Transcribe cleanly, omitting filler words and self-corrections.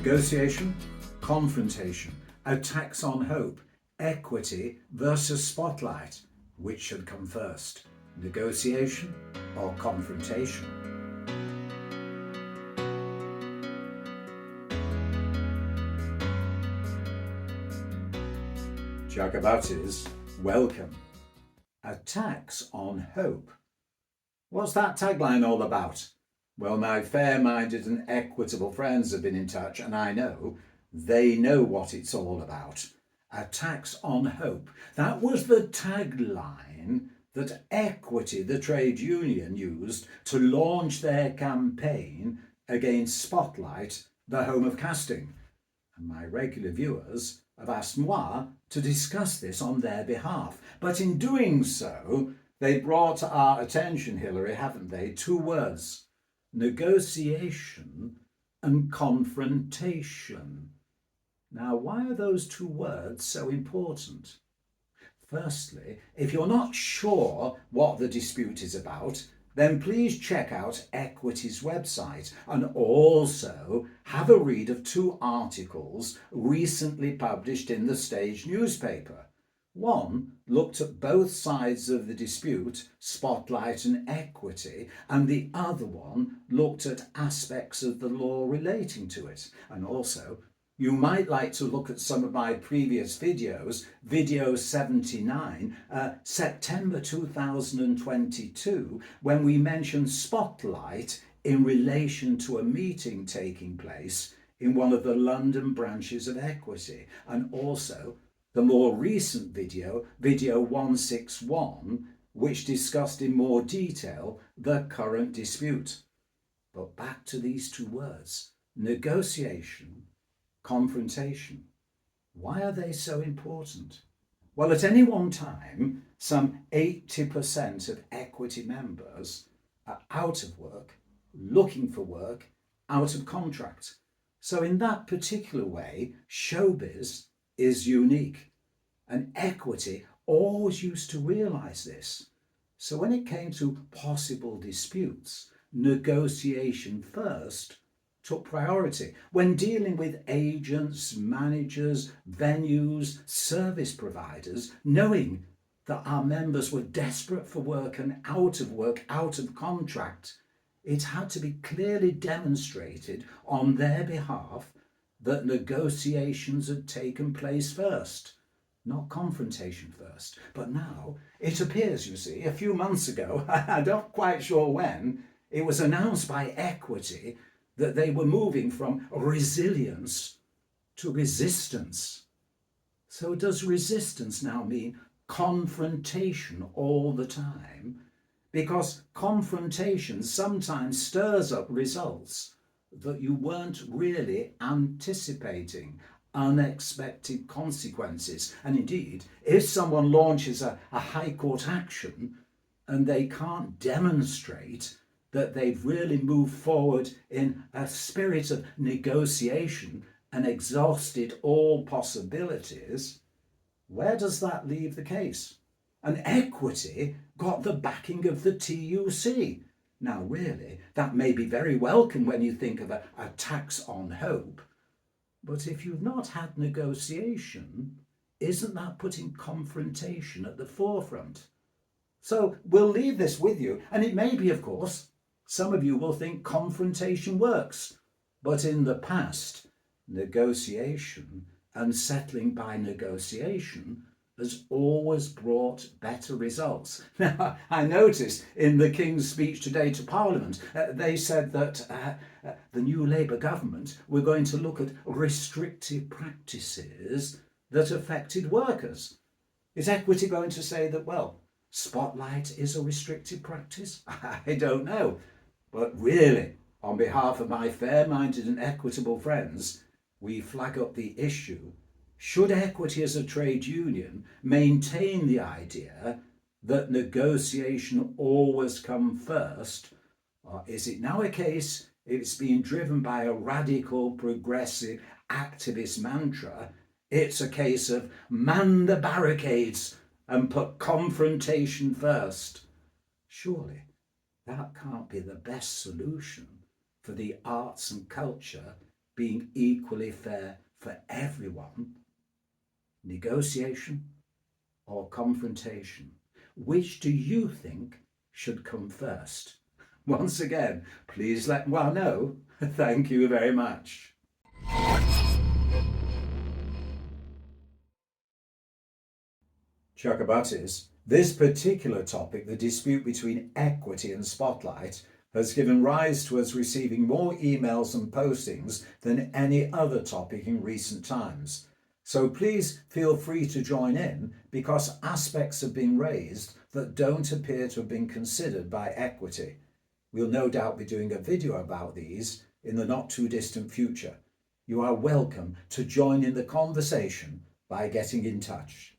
Negotiation, confrontation, attacks on hope, equity versus spotlight. Which should come first, negotiation or confrontation? Jagabatis, welcome. Attacks on hope. What's that tagline all about? Well, my fair-minded and equitable friends have been in touch, and I know they know what it's all about. Attacks on hope. That was the tagline that Equity, the trade union, used to launch their campaign against Spotlight, the home of casting. And my regular viewers have asked moi to discuss this on their behalf. But in doing so, they brought to our attention, Hilary, haven't they, two words: negotiation and confrontation. Now, why are those two words so important? Firstly, if you're not sure what the dispute is about, then please check out Equity's website and also have a read of two articles recently published in the Stage newspaper. One looked at both sides of the dispute, Spotlight and Equity, and the other one looked at aspects of the law relating to it. And also, you might like to look at some of my previous videos, video 79, September 2022, when we mentioned Spotlight in relation to a meeting taking place in one of the London branches of Equity, and also the more recent video, video 161, which discussed in more detail the current dispute. But back to these two words, negotiation, confrontation. Why are they so important? Well, at any one time, some 80% of Equity members are out of work, looking for work, out of contract. So in that particular way, showbiz is unique. And Equity always used to realise this. So when it came to possible disputes, negotiation first took priority. When dealing with agents, managers, venues, service providers, knowing that our members were desperate for work and out of contract, it had to be clearly demonstrated on their behalf that negotiations had taken place first, not confrontation first. But now it appears, you see, a few months ago, I'm not quite sure when, it was announced by Equity that they were moving from resilience to resistance. So does resistance now mean confrontation all the time? Because confrontation sometimes stirs up results that you weren't really anticipating, unexpected consequences. And indeed, if someone launches a high court action and they can't demonstrate that they've really moved forward in a spirit of negotiation and exhausted all possibilities, where does that leave the case? And Equity got the backing of the TUC. Now really, that may be very welcome when you think of a tax on hope, but if you've not had negotiation, isn't that putting confrontation at the forefront? So we'll leave this with you, and it may be, of course, some of you will think confrontation works, but in the past, negotiation and settling by negotiation has always brought better results. Now, I noticed in the King's speech today to Parliament, they said that the new Labour government were going to look at restrictive practices that affected workers. Is Equity going to say that, well, Spotlight is a restrictive practice? I don't know. But really, on behalf of my fair-minded and equitable friends, we flag up the issue. Should Equity as a trade union maintain the idea that negotiation always comes first, or is it now a case it's being driven by a radical, progressive, activist mantra? It's a case of man the barricades and put confrontation first. Surely that can't be the best solution for the arts and culture being equally fair for everyone? Negotiation or confrontation? Which do you think should come first? Once again, please let me know. Thank you very much. Chakabatis, this particular topic, the dispute between equity and spotlight, has given rise to us receiving more emails and postings than any other topic in recent times. So please feel free to join in, because aspects have been raised that don't appear to have been considered by equity. We'll no doubt be doing a video about these in the not too distant future. You are welcome to join in the conversation by getting in touch.